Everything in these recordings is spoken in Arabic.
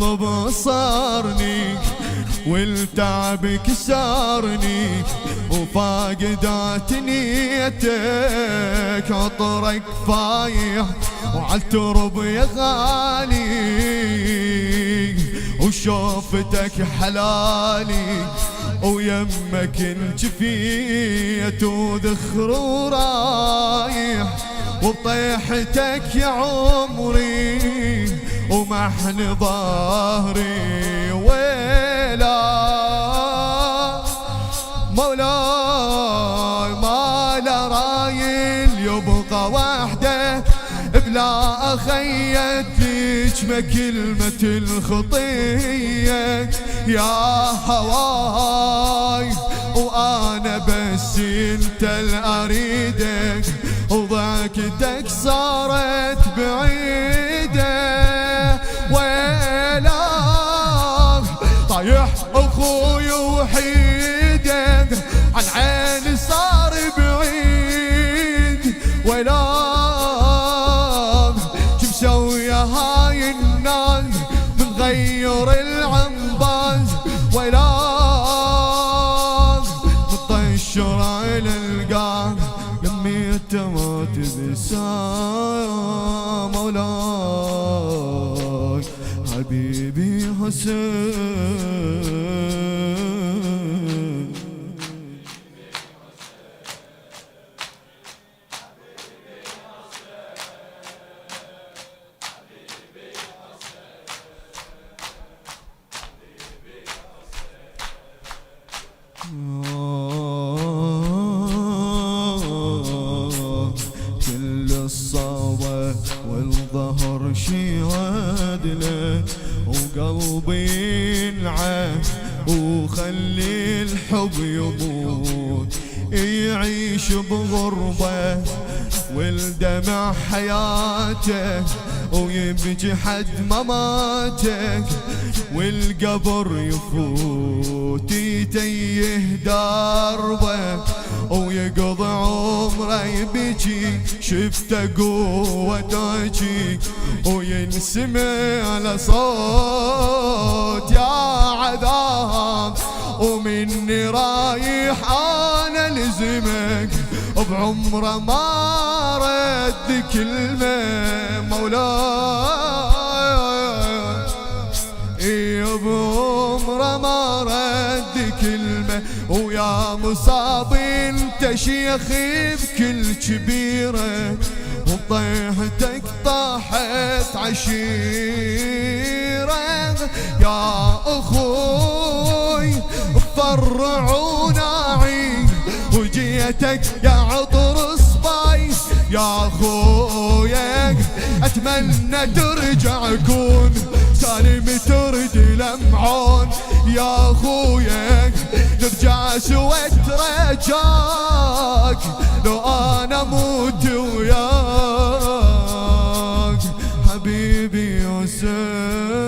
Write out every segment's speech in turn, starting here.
القلب صارني والتعب كسرني وفاقدات نيتك عطرك فايح وعالترب يا غالي وشوفتك حلالي ويمك انجفيت وذخر ورايح وبطيحتك يا عمري ومحن ظهري ويلا مولاي ما لا رايل يبقى وحده بلا أخيت ليش كلمة الخطية يا هواي وأنا بس انت الأريدك وضحكتك صارت بعيدة ويلا طايح أخوي وحيدك عن عيني صار بعيد ويلا هاي الناس من غير العنباز ويلا مطشر على القاع لميت ما تبسام مولاي حبيبي حسين كل الصوبة والظهر شيرد له وقلبي ينعى وخلي الحب يموت يعيش بغربة والدمع حياته ويبكي حد مماتك والقبر يفوت يتيه دربه ويقضي عمره يبكي شفته قوتك وينسمع لصوت يا عذاب ومني رايح انا لزمك بعمره ما رد كلمه مولاي بعمره ما رد كلمه ويا مصاب انت شيخي بكل كبيره وطيحتك طاحت عشيره يا اخوي فرعونا عين وجيتك يا عطر صباي يا اخويا اتمنى ترجع كون سالم ترد لمعون يا اخويا نرجع سوى ترجاك لو انا موت وياك حبيبي حسين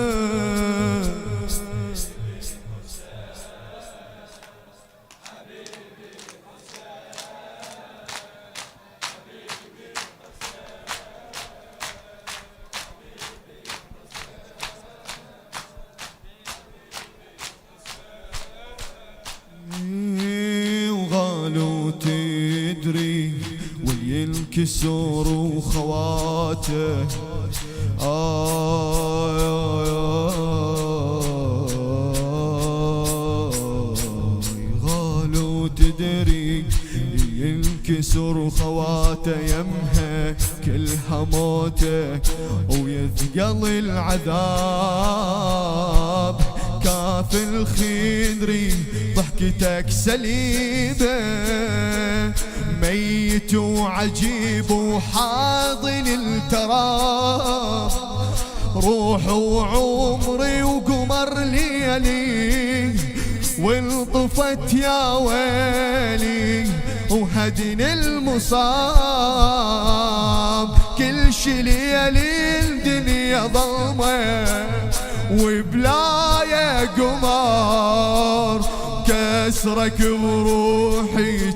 وغالوا تدري وينكسر وخواته غالوا تدري ينكسر خواته يمها كلها موته ويثقل العذاب كاف الخدري ضحكتك سليبة ميت وعجيب وحاضن التراب روح وعمري وقمر ليالي وانطفت يا ويلي وهدن المصاب كل شي ليالي الدنيا ظلمه وبلا يا قمر كسرك وروحي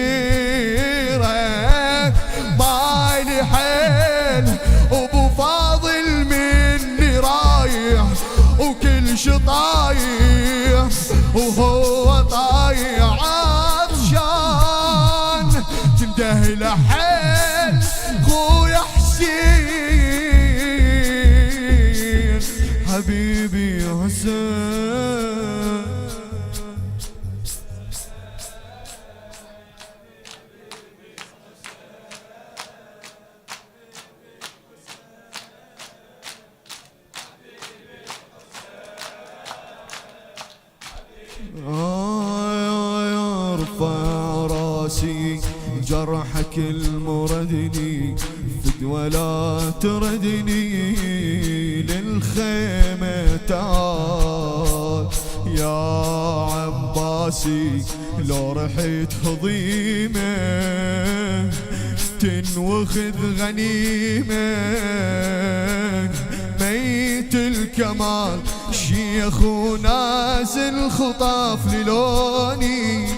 كبيرة مالي حيل وابو فاضل من وش طايح وهو طايح عطشان تنده لحيل خويا حسين حبيبي حسين. ارفع راسي جرحك المردني فد ولا تردني للخيمة تعال يا عباسي لو رحت هضيمة تنوخذ غنيمة ميت الكمال شيخ ونازل خطاف للوني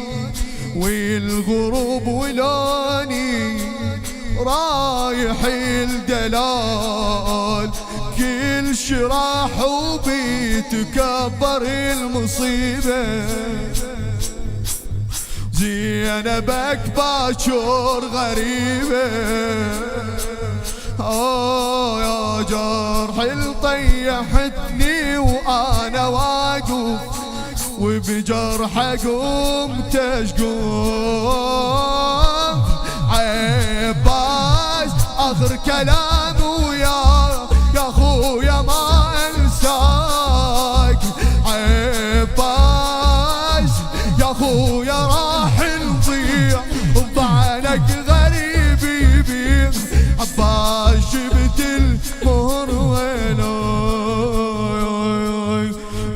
والغروب ولوني رايح الدلال كل شراح وبيتكبر المصيبة زينبك باكر غريبة يا جرح طيحتني وانا واقف وبجرحك قمت اشقوم عباس اخر كلام ويا خويا ما انساك عباس يا خويا راح نضيع وضعنك غريب يبيع عباس جبت المهر وينو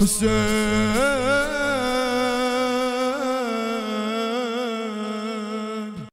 حسين